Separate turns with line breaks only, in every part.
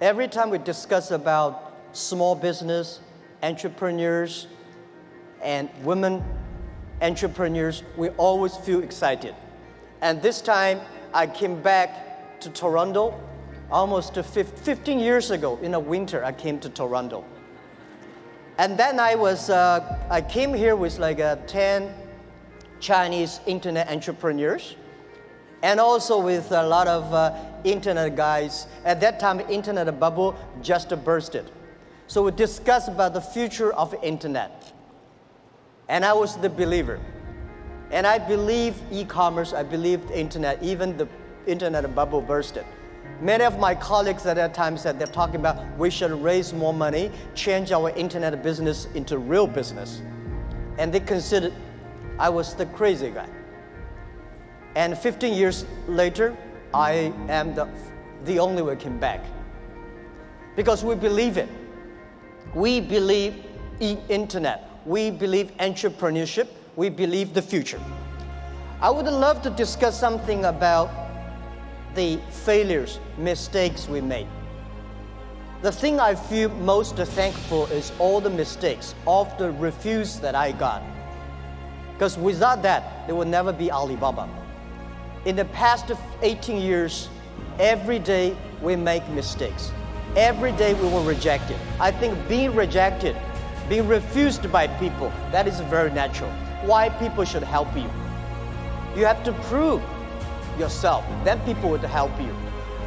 Every time we discuss about small business, entrepreneurs, and women entrepreneurs, we always feel excited. And this time, I came back to Toronto almost 15 years ago. In the winter, I came to Toronto. And then I came here with like 10 Chinese internet entrepreneurs, and also with a lot of internet guys. At that time, the internet bubble just bursted. So we discussed about the future of the internet. And I was the believer. And I believe e-commerce, I believe the internet, even the internet bubble bursted. Many of my colleagues at that time said they're talking about we should raise more money, change our internet business into real business. And they considered I was the crazy guy. And 15 years later, I am the only one came back. Because we believe it. We believe in internet. We believe entrepreneurship. We believe the future. I would love to discuss something about the failures, mistakes we made. The thing I feel most thankful is all the mistakes, all the refuse that I got. Because without that, there would never be Alibaba. In the past 18 years, every day we make mistakes. Every day we were rejected. I think being rejected, being refused by people, that is very natural. Why people should help you? You have to prove yourself, then people would help you.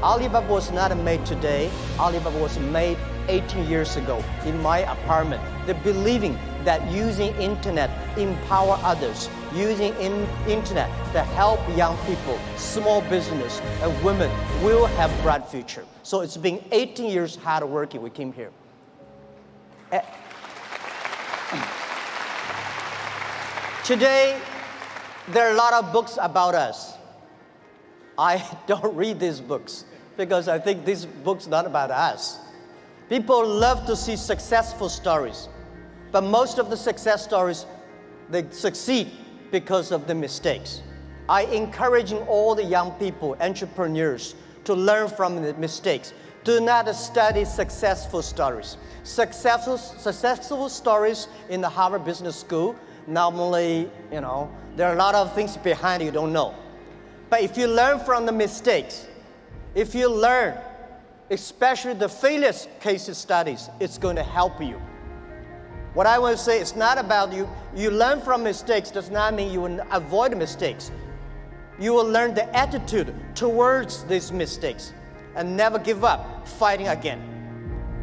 Alibaba was not made today. Alibaba was made 18 years ago in my apartment. The believing that using internet empower others, using internet to help young people, small business, and women will have bright future. So it's been 18 years hard working. We came here. Today, there are a lot of books about us. I don't read these books because I think these books are not about us. People love to see successful stories, but most of the success stories, they succeed because of the mistakes. I encouraging all the young people, entrepreneurs, to learn from the mistakes. Do not study successful stories. Successful stories in the Harvard Business School, normally, there are a lot of things behind you don't know. But if you learn from the mistakes, if you learn, especially the failure case studies, it's going to help you. What I want to say is not about you. You learn from mistakes does not mean you will avoid mistakes. You will learn the attitude towards these mistakes and never give up, fighting again.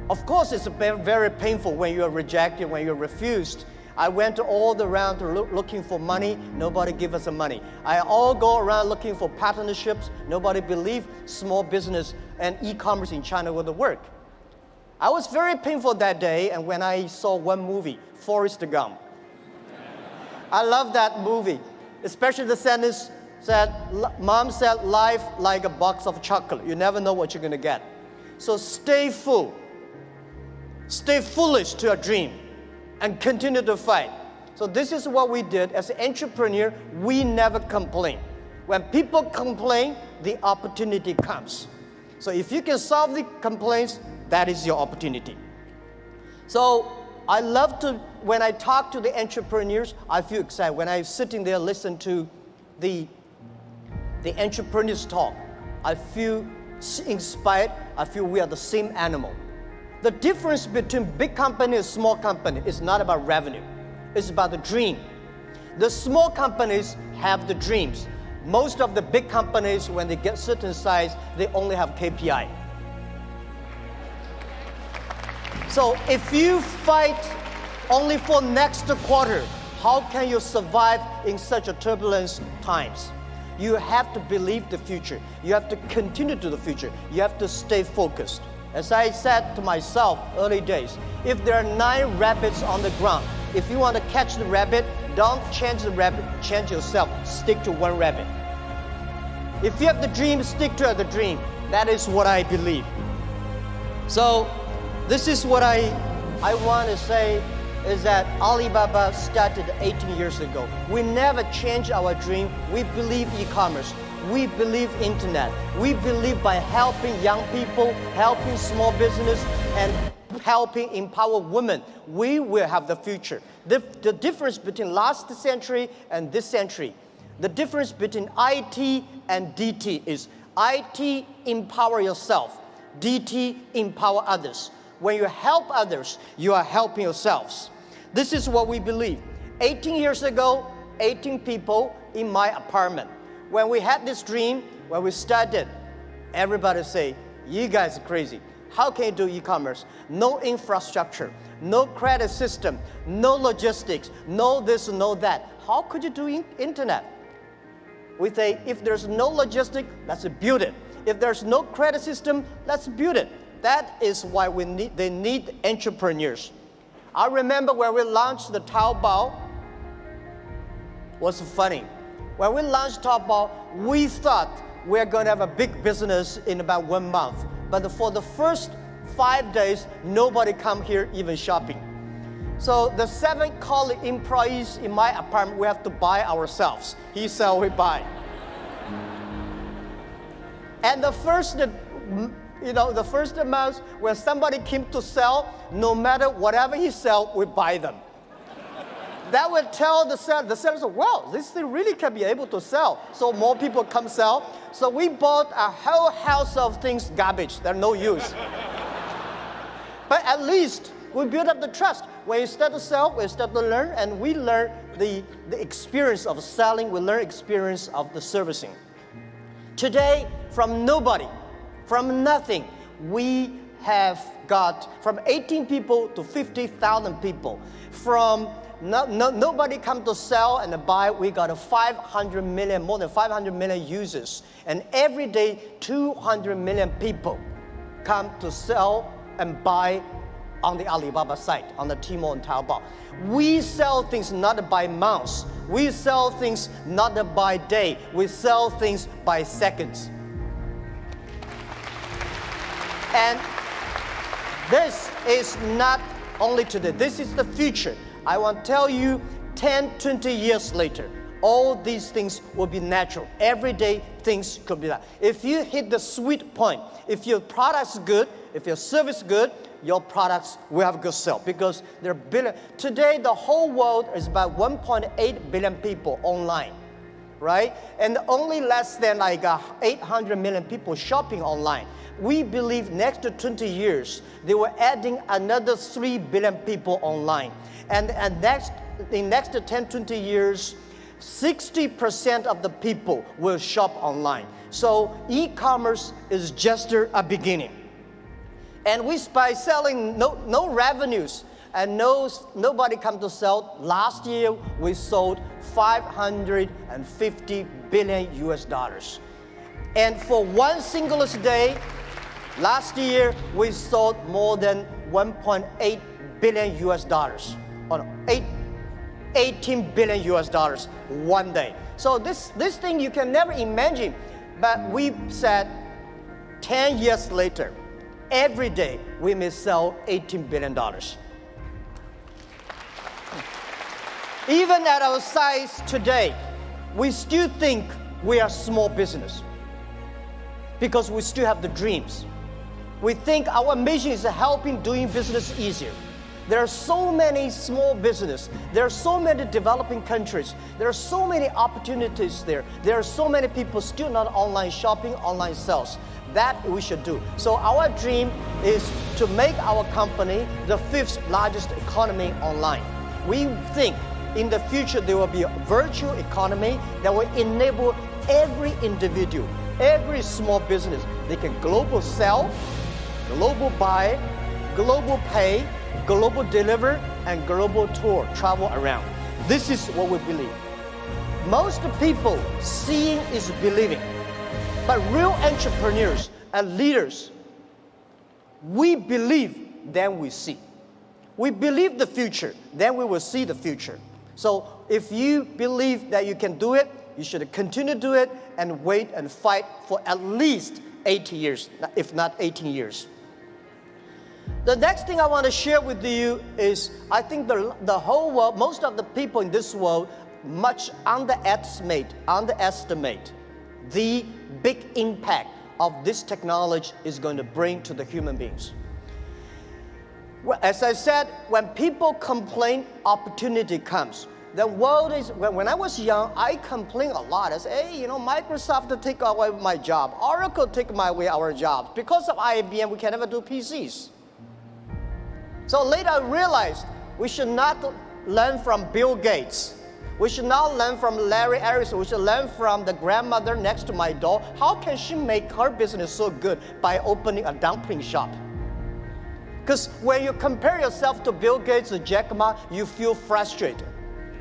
Of course, it's very painful when you're rejected, when you're refused. I went all around looking for money. Nobody give us the money. I all go around looking for partnerships. Nobody believed small business and e-commerce in China would work. I was very painful that day, and when I saw one movie, Forrest Gump. I love that movie, especially the sentence said, Mom said, life like a box of chocolate. You never know what you're going to get. So stay full. Stay foolish to your dream and continue to fight. So this is what we did. As an entrepreneur, we never complain. When people complain, the opportunity comes. So if you can solve the complaints, that is your opportunity. So I love to, when I talk to the entrepreneurs, I feel excited. When I'm sitting there, listen to the entrepreneurs talk, I feel inspired. I feel we are the same animal. The difference between big company and small company is not about revenue. It's about the dream. The small companies have the dreams. Most of the big companies, when they get certain size, they only have KPI. So if you fight only for next quarter, how can you survive in such a turbulent times? You have to believe the future. You have to continue to the future. You have to stay focused. As I said to myself early days, if there are 9 rabbits on the ground, if you want to catch the rabbit, don't change the rabbit, change yourself. Stick to one rabbit. If you have the dream, stick to the dream. That is what I believe. So this is what I want to say is that Alibaba started 18 years ago. We never changed our dream. We believe e-commerce. we believe internet. We believe by helping young people, helping small business, and helping empower women, we will have the future. The difference between last century and this century, the difference between IT and DT is IT, empower yourself. DT, empower others. When you help others, you are helping yourselves. This is what we believe. 18 years ago, 18 people in my apartment. When we had this dream, when we started, everybody say, you guys are crazy. How can you do e-commerce? No infrastructure, no credit system, no logistics, no this, no that. How could you do internet? We say, if there's no logistics, let's build it. If there's no credit system, let's build it. That is why they need entrepreneurs. I remember when we launched the Taobao, was funny. When we launched Taobao, we thought we're going to have a big business in about 1 month. But for the first 5 days, nobody come here even shopping. So the 7 colleague employees in my apartment, we have to buy ourselves. He sell, we buy. And the first month when somebody came to sell, no matter whatever he sell, we buy them. That would tell the sellers, well, this thing really can be able to sell. So more people come sell. So we bought a whole house of things, garbage, they're no use. But at least we build up the trust. When you start to sell, we start to learn, and we learn the experience of selling, we learn experience of the servicing. Today, from nobody, from nothing, we have got from 18 people to 50,000 people. From nobody come to sell and buy, we got 500 million, more than 500 million users. And every day, 200 million people come to sell and buy on the Alibaba site, on the Tmall and Taobao. We sell things not by months. We sell things not by day. We sell things by seconds. And this is not only today, this is the future. I want to tell you, 10, 20 years later, all these things will be natural. Every day, things could be that. If you hit the sweet point, if your product's good, if your service is good, your products will have a good sale, because there are billion. Today, the whole world is about 1.8 billion people online, right? And only less than like 800 million people shopping online. We believe next to 20 years, they were adding another 3 billion people online. And in next 10, 20 years, 60% of the people will shop online. So e-commerce is just a beginning. And by selling no revenues and nobody come to sell, last year we sold 550 billion US dollars. And for one single day, last year we sold more than 1.8 billion US dollars, or 18 billion US dollars one day. So this thing you can never imagine, but we said 10 years later, every day we may sell $18 billion. Even at our size today, we still think we are small business because we still have the dreams. We think our mission is helping doing business easier. There are so many small businesses. There are so many developing countries. There are so many opportunities there. There are so many people still not online shopping, online sales. That we should do. So our dream is to make our company the 5th largest economy online. We think in the future there will be a virtual economy that will enable every individual, every small business, they can global sell, global buy, global pay, global deliver, and global tour, travel around. This is what we believe. Most people seeing is believing. But real entrepreneurs and leaders, we believe, then we see. We believe the future, then we will see the future. So if you believe that you can do it, you should continue to do it and wait and fight for at least 80 years, if not 18 years. The next thing I want to share with you is, I think the whole world, most of the people in this world, much underestimate the big impact of this technology is going to bring to the human beings. Well, as I said, when people complain, opportunity comes. The world is, when I was young, I complained a lot. I said, hey, Microsoft take away my job. Oracle take away our jobs. Because of IBM, we can never do PCs. So later I realized we should not learn from Bill Gates. We should not learn from Larry Ellison. We should learn from the grandmother next to my door. How can she make her business so good by opening a dumpling shop? Because when you compare yourself to Bill Gates or Jack Ma, you feel frustrated.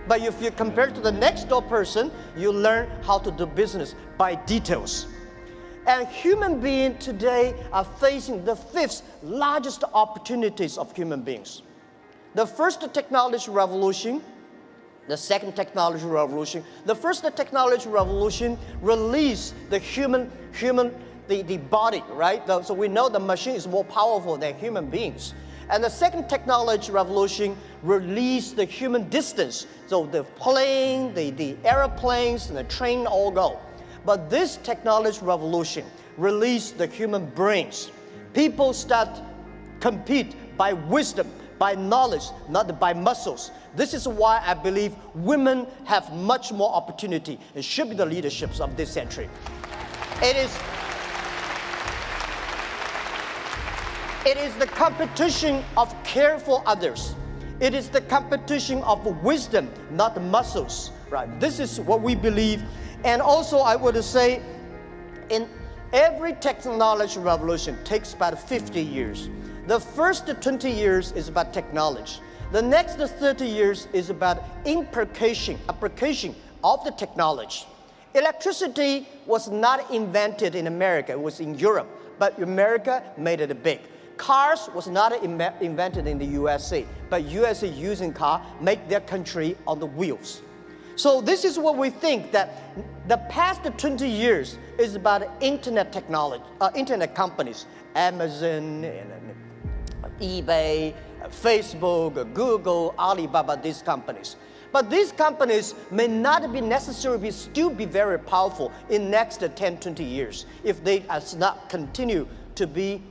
But if you compare to the next door person, you learn how to do business by details. And human beings today are facing the fifth largest opportunities of human beings. The first technology revolution, the second technology revolution. The first technology revolution released the body, right? So we know the machine is more powerful than human beings. And the second technology revolution released the human distance. So the plane, the airplanes, and the train all go. But this technology revolution released the human brains. People start compete by wisdom, by knowledge, not by muscles. This is why I believe women have much more opportunity and should be the leaderships of this century. It is the competition of care for others. It is the competition of wisdom, not muscles. Right? This is what we believe. And also I would say, in every technology revolution takes about 50 years. The first 20 years is about technology. The next 30 years is about application of the technology. Electricity was not invented in America, it was in Europe, but America made it big. Cars was not invented in the USA, but USA using car make their country on the wheels. So this is what we think, that the past 20 years is about internet technology, internet companies, Amazon, eBay, Facebook, Google, Alibaba, these companies. But these companies may not be necessarily still be very powerful in next 10, 20 years if they not continue to be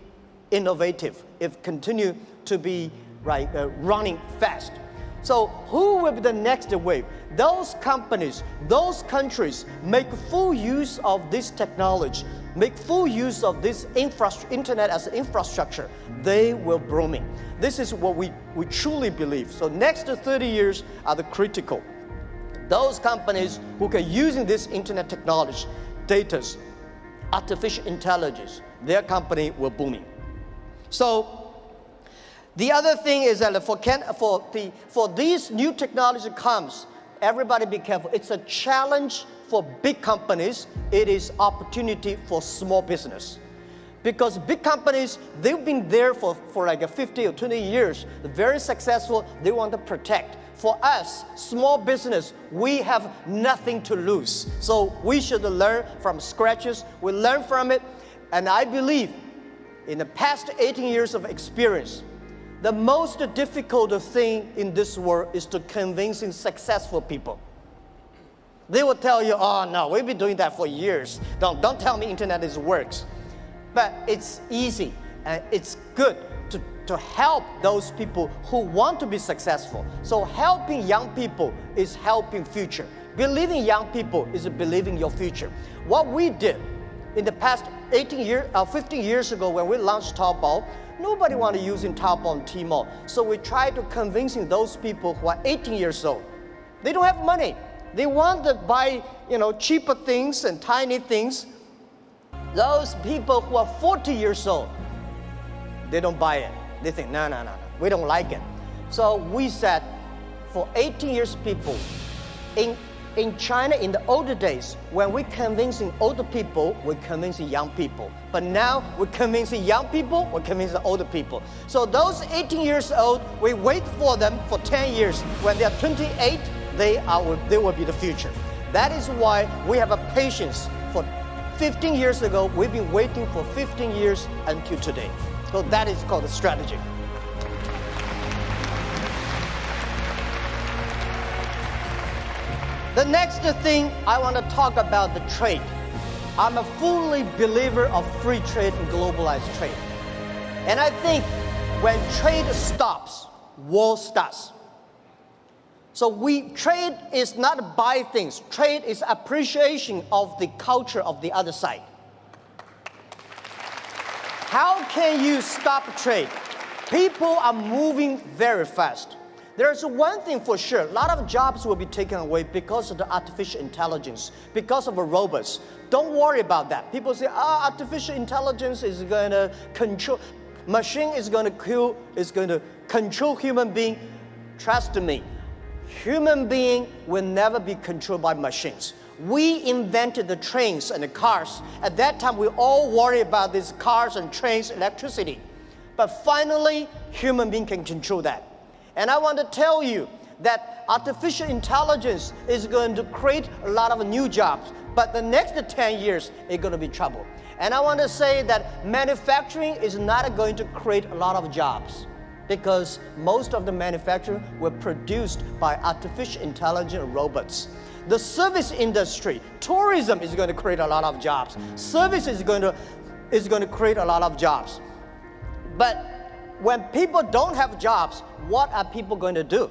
innovative, if continue to be running fast. So who will be the next wave? Those companies, those countries make full use of this technology, make full use of this internet as infrastructure. They will blooming. This is what we truly believe. So next 30 years are the critical. Those companies who can using this internet technology, data, artificial intelligence, their company will booming. So the other thing is that for these new technology comes, everybody be careful. It's a challenge for big companies. It is opportunity for small business. Because big companies, they've been there for like 50 or 20 years. They're very successful. They want to protect. For us, small business, we have nothing to lose. So we should learn from scratches. We learn from it. And I believe in the past 18 years of experience, the most difficult thing in this world is to convincing successful people. They will tell you, oh no, we've been doing that for years. Don't tell me internet works. But it's easy and it's good to help those people who want to be successful. So helping young people is helping future. Believing young people is believing your future. What we did in the past 15 years ago when we launched Taobao, nobody wanted using Taobao and Tmall. So we tried to convincing those people who are 18 years old. They don't have money. They want to buy, cheaper things and tiny things. Those people who are 40 years old, they don't buy it. They think, no, we don't like it. So we said, for 18 years people, in China, in the older days, when we're convincing older people, we're convincing young people. But now we're convincing young people, we're convincing older people. So those 18 years old, we wait for them for 10 years. When they are 28, they will be the future. That is why we have a patience. For 15 years ago, we've been waiting for 15 years until today. So that is called a strategy. The next thing I want to talk about the trade. I'm a fully believer of free trade and globalized trade. And I think when trade stops, war starts. So trade is not buy things. Trade is appreciation of the culture of the other side. How can you stop trade? People are moving very fast. There's one thing for sure, a lot of jobs will be taken away because of the artificial intelligence, because of the robots. Don't worry about that. People say, artificial intelligence is going to control, machine is going to control human being. Trust me, human being will never be controlled by machines. We invented the trains and the cars. At that time, we all worry about these cars and trains, electricity. But finally, human being can control that. And I want to tell you that artificial intelligence is going to create a lot of new jobs. But the next 10 years, it's going to be trouble. And I want to say that manufacturing is not going to create a lot of jobs, because most of the manufacturing were produced by artificial intelligence robots. The service industry, tourism is going to create a lot of jobs. Service is going to create a lot of jobs. But when people don't have jobs, what are people going to do?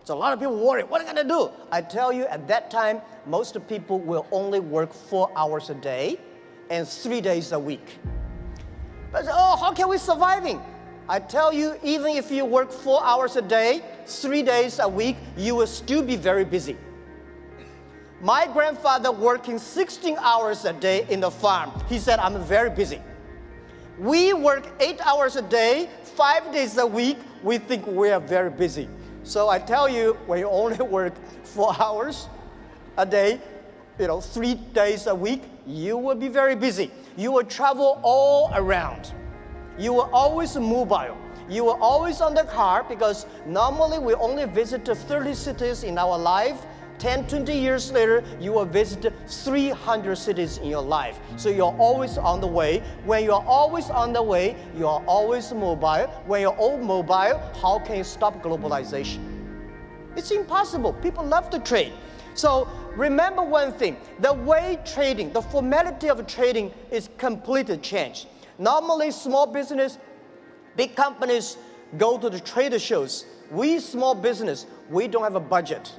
So a lot of people worry, what are they going to do? I tell you, at that time, most people will only work 4 hours a day and 3 days a week. But how can we surviving? I tell you, even if you work 4 hours a day, 3 days a week, you will still be very busy. My grandfather working 16 hours a day in the farm. He said, I'm very busy. We work 8 hours a day, 5 days a week. We think we are very busy. So I tell you, when you only work 4 hours a day, 3 days a week, you will be very busy. You will travel all around. You will always mobile. You will always on the car, because normally we only visit 30 cities in our life. 10, 20 years later, you will visit 300 cities in your life. So you're always on the way. When you're always on the way, you're always mobile. When you're all mobile, how can you stop globalization? It's impossible. People love to trade. So remember one thing, the way trading, the formality of trading is completely changed. Normally, small business, big companies go to the trade shows. We small business, we don't have a budget.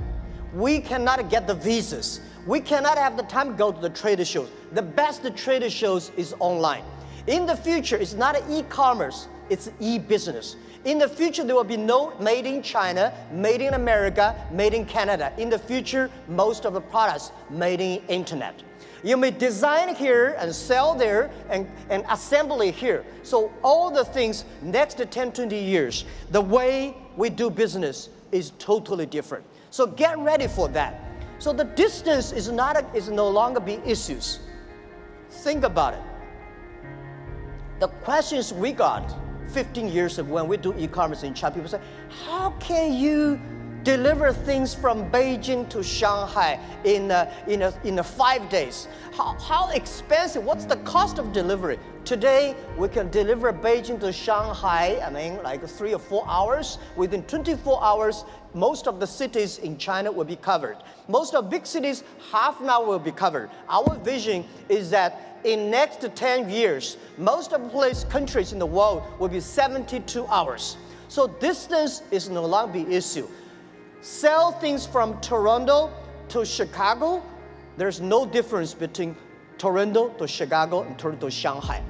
We cannot get the visas. We cannot have the time to go to the trade shows. The best trade shows is online. In the future, it's not e-commerce, it's e-business. In the future, there will be no made in China, made in America, made in Canada. In the future, most of the products made in internet. You may design here and sell there and assemble it here. So all the things next 10, 20 years, the way we do business is totally different. So get ready for that. So the distance is no longer be issues. Think about it. The questions we got 15 years ago when we do e-commerce in China, people say, how can you deliver things from Beijing to Shanghai in 5 days? How expensive? What's the cost of delivery? Today, we can deliver Beijing to Shanghai, like 3 or 4 hours. Within 24 hours, most of the cities in China will be covered. Most of big cities, half an hour will be covered. Our vision is that in next 10 years, most of the countries in the world will be 72 hours. So distance is no longer the issue. Sell things from Toronto to Chicago, there's no difference between Toronto to Chicago and Toronto to Shanghai.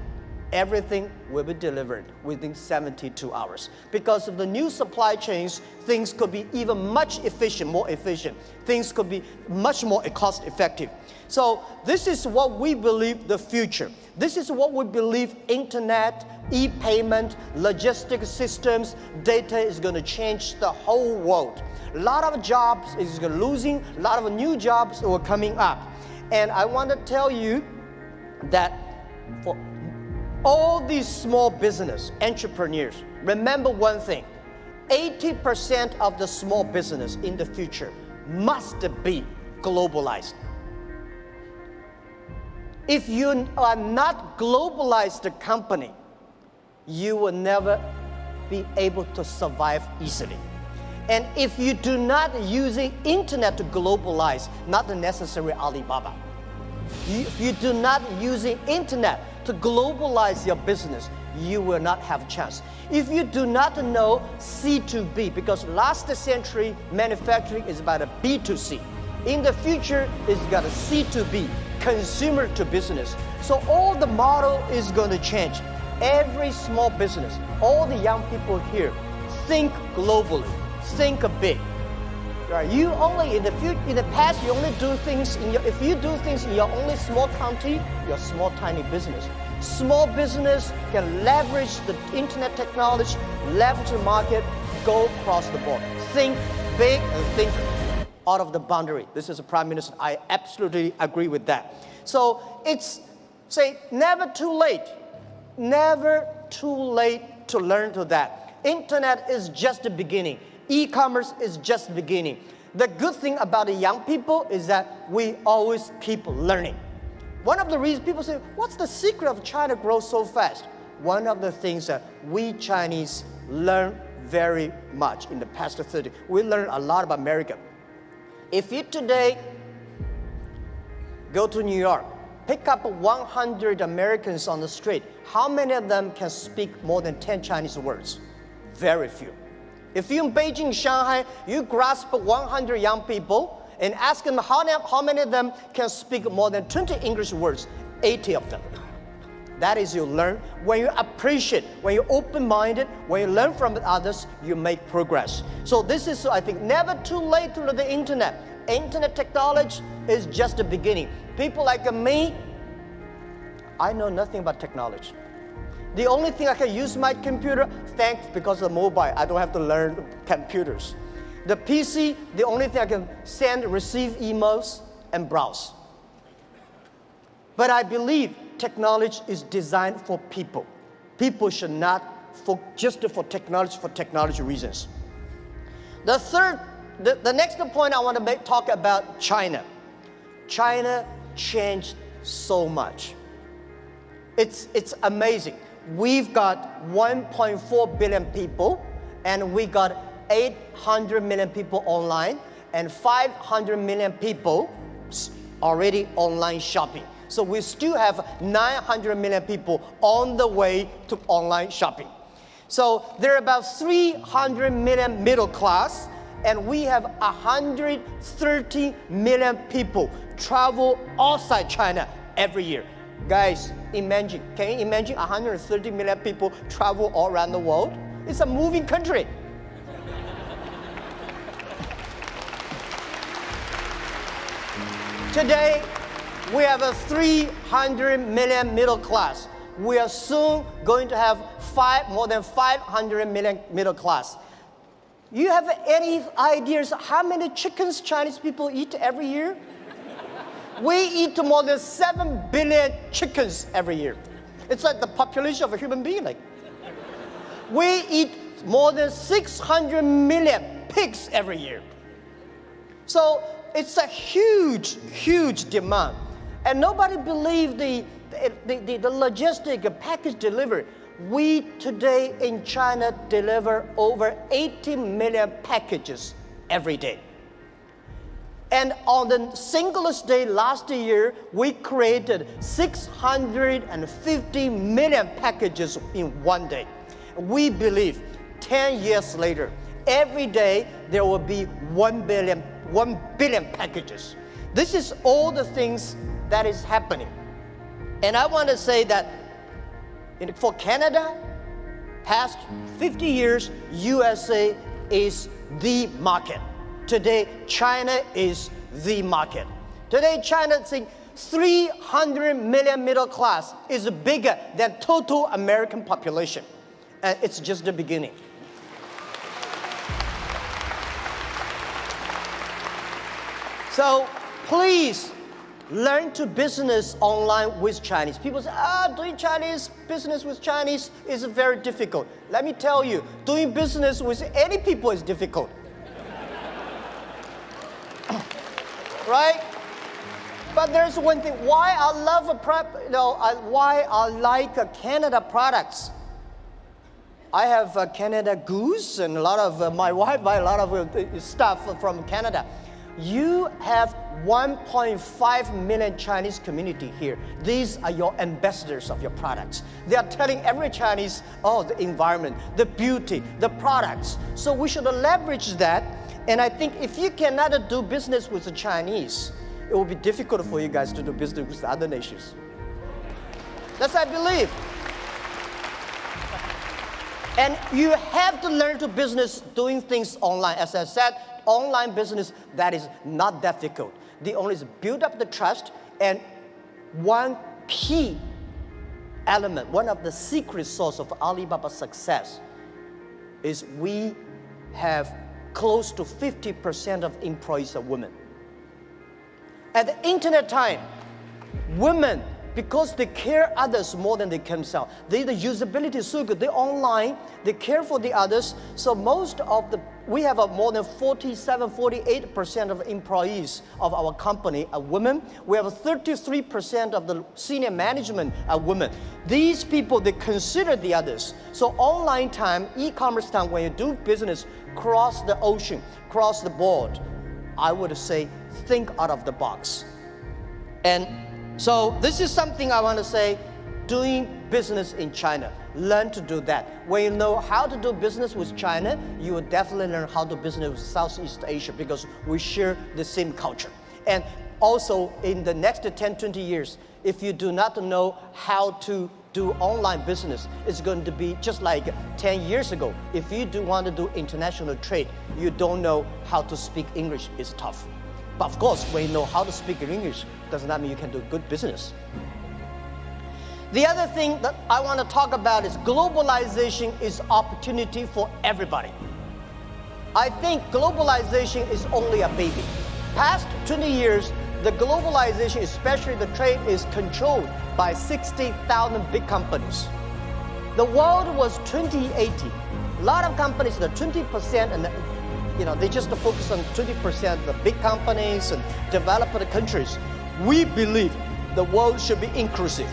Everything will be delivered within 72 hours. Because of the new supply chains, things could be even much more efficient. Things could be much more cost effective. So this is what we believe the future. This is what we believe internet, e-payment, logistic systems, data is going to change the whole world. A lot of jobs is losing, a lot of new jobs are coming up. And I want to tell you that for all these small business entrepreneurs, remember one thing, 80% of the small business in the future must be globalized. If you are not globalized company, you will never be able to survive easily. And if you do not using internet to globalize, not necessarily Alibaba. If you do not use the internet to globalize your business, you will not have a chance. If you do not know C2B, because last century manufacturing is about a B2C. In the future, it's got a C2B, consumer to business. So all the model is going to change. Every small business, all the young people here, think globally, think big. Right? You only in the past you only do things if you do things in your only small country, you're a small tiny business. Small business can leverage the internet technology, leverage the market, go across the board. Think big and think out of the boundary. This is a prime minister. I absolutely agree with that. So it's never too late. Never too late to learn to that. Internet is just the beginning. E-commerce is just the beginning. The good thing about the young people is that we always keep learning. One of the reasons people say, what's the secret of China grow so fast? One of the things that we Chinese learn very much in the past 30. We learn a lot about America. If you today go to New York, pick up 100 Americans on the street, how many of them can speak more than 10 Chinese words? Very few. If you're in Beijing, Shanghai, you grasp 100 young people and ask them how many of them can speak more than 20 English words, 80 of them. That is you learn. When you appreciate, when you're open-minded, when you learn from others, you make progress. So this is, I think, never too late to learn the internet. Internet technology is just the beginning. People like me, I know nothing about technology. The only thing I can use my computer, thanks because of mobile, I don't have to learn computers. The PC, the only thing I can send, receive emails, and browse. But I believe technology is designed for people. People should not just for technology reasons. The next point I want to talk about China. China changed so much. It's amazing. We've got 1.4 billion people, and we got 800 million people online, and 500 million people already online shopping. So we still have 900 million people on the way to online shopping. So there are about 300 million middle class, and we have 130 million people travel outside China every year. Guys, can you imagine 130 million people travel all around the world? It's a moving country. Today, we have a 300 million middle class. We are soon going to have more than 500 million middle class. You have any ideas how many chickens Chinese people eat every year? We eat more than 7 billion chickens every year. It's like the population of a human being. We eat more than 600 million pigs every year. So it's a huge, huge demand. And nobody believes the logistic package delivery. We today in China deliver over 80 million packages every day. And on the singlest day last year, we created 650 million packages in one day. We believe 10 years later, every day there will be 1 billion packages. This is all the things that is happening. And I want to say that for Canada, past 50 years, USA is the market. Today, China is the market. Today, China thinks 300 million middle class is bigger than total American population. And it's just the beginning. So please learn to business online with Chinese. People say, doing Chinese business with Chinese is very difficult. Let me tell you, doing business with any people is difficult. Right? But there's one thing, why I love why I like Canada products. I have Canada Goose and a lot of my wife buy a lot of stuff from Canada. You have 1.5 million Chinese community here. These are your ambassadors of your products. They are telling every Chinese, oh, the environment, the beauty, the products. So we should leverage that. And I think if you cannot do business with the Chinese, it will be difficult for you guys to do business with other nations. That's what I believe. And you have to learn to business doing things online. As I said, online business, that is not difficult. The only is build up the trust, and one key element, one of the secret source of Alibaba's success is we have close to 50% of employees are women. At the internet time, women, because they care others more than they can themselves. The usability is so good. They're online, they care for the others. So we have more than 48% of employees of our company are women. We have 33% of the senior management are women. These people, they consider the others. So online time, e-commerce time, when you do business cross the ocean, cross the board, I would say think out of the box. And so this is something I want to say, doing business in China. Learn to do that. When you know how to do business with China, you will definitely learn how to do business with Southeast Asia because we share the same culture. And also in the next 10, 20 years, if you do not know how to do online business, it's going to be just like 10 years ago. If you do want to do international trade, you don't know how to speak English, it's tough. But of course, when you know how to speak English, does not mean you can do good business. The other thing that I want to talk about is globalization is opportunity for everybody. I think globalization is only a baby. Past 20 years, the globalization, especially the trade, is controlled by 60,000 big companies. The world was 2080. A lot of companies, the 20%, and they just focus on 20% of the big companies and developed countries. We believe the world should be inclusive.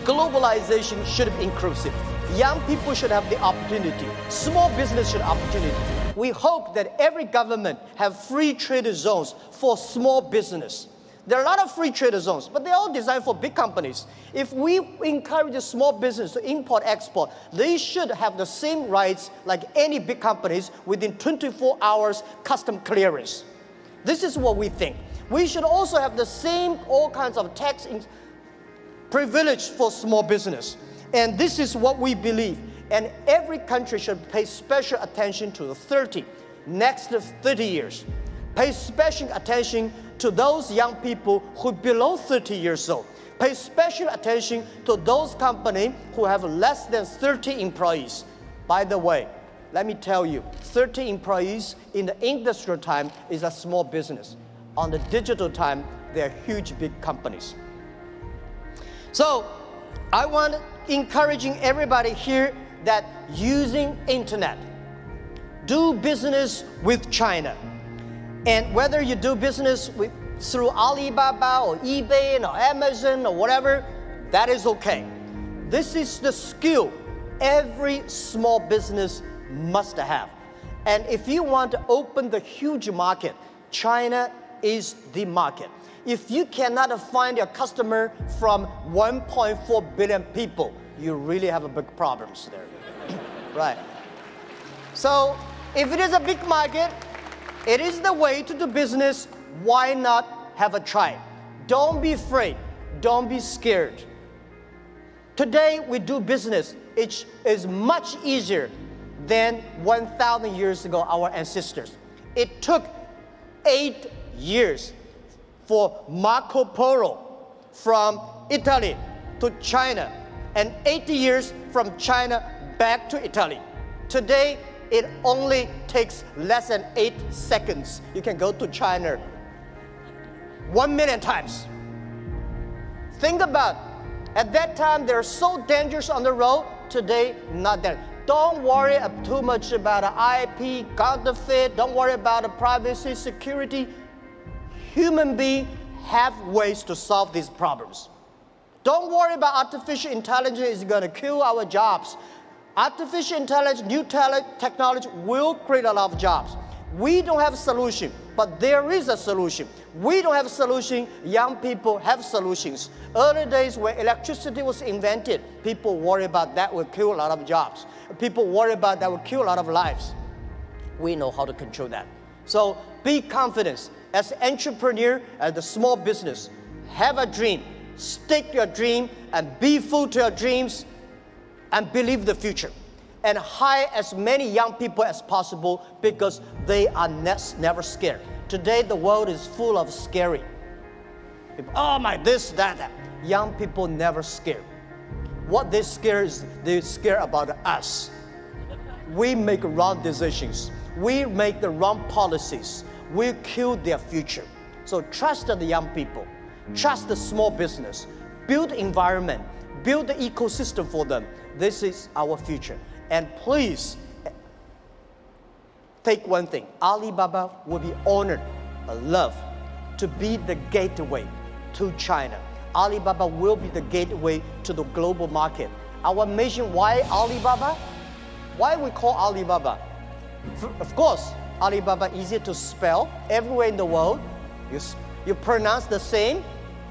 Globalization should be inclusive. Young people should have the opportunity. Small business should have opportunity. We hope that every government have free trade zones for small business. There are a lot of free trade zones, but they're all designed for big companies. If we encourage the small business to import, export, they should have the same rights like any big companies within 24 hours custom clearance. This is what we think. We should also have the same all kinds of tax privilege for small business. And this is what we believe. And every country should pay special attention to the next 30 years. Pay special attention to those young people who are below 30 years old. Pay special attention to those companies who have less than 30 employees. By the way, let me tell you, 30 employees in the industrial time is a small business. On the digital time, they're huge, big companies. So I want encouraging everybody here that using internet, do business with China. And whether you do business through Alibaba or eBay or Amazon or whatever, that is okay. This is the skill every small business must have. And if you want to open the huge market, China is the market. If you cannot find a customer from 1.4 billion people, you really have a big problems there. Right. So if it is a big market, it is the way to do business. Why not have a try? Don't be afraid. Don't be scared. Today we do business. It is much easier than 1,000 years ago, our ancestors. It took 8 years for Marco Polo from Italy to China, and 80 years from China back to Italy. Today, it only takes less than 8 seconds. You can go to China 1 million times. Think about, at that time, they're so dangerous on the road. Today, not that. Don't worry too much about IP, counterfeit. Don't worry about privacy, security. Human beings have ways to solve these problems. Don't worry about artificial intelligence is going to kill our jobs. Artificial intelligence, new technology will create a lot of jobs. We don't have a solution, but there is a solution. We don't have a solution, young people have solutions. Early days when electricity was invented, people worry about that will kill a lot of jobs. People worry about that will kill a lot of lives. We know how to control that. So be confident as an entrepreneur, as a small business. Have a dream, stick your dream, and be full to your dreams, and believe the future. And hire as many young people as possible because they are never scared. Today, the world is full of scary people. Oh my, this, that. Young people never scared. What they scare is they scare about us. We make wrong decisions. We make the wrong policies. We kill their future. So trust the young people. Trust the small business. Build environment. Build the ecosystem for them. This is our future. And please, take one thing. Alibaba will be honored, loved, to be the gateway to China. Alibaba will be the gateway to the global market. Our mission, why Alibaba? Why we call Alibaba? Of course, Alibaba easier to spell everywhere in the world. You pronounce the same.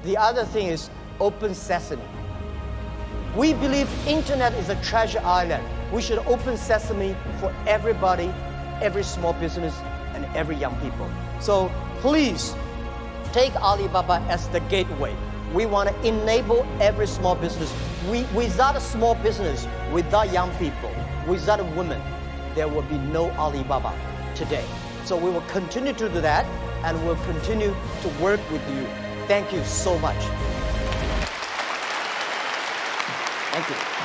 The other thing is open sesame. We believe internet is a treasure island. We should open sesame for everybody, every small business, and every young people. So please take Alibaba as the gateway. We want to enable every small business. Without a small business, without young people, without women, there will be no Alibaba today. So we will continue to do that, and we'll continue to work with you. Thank you so much. Thank you.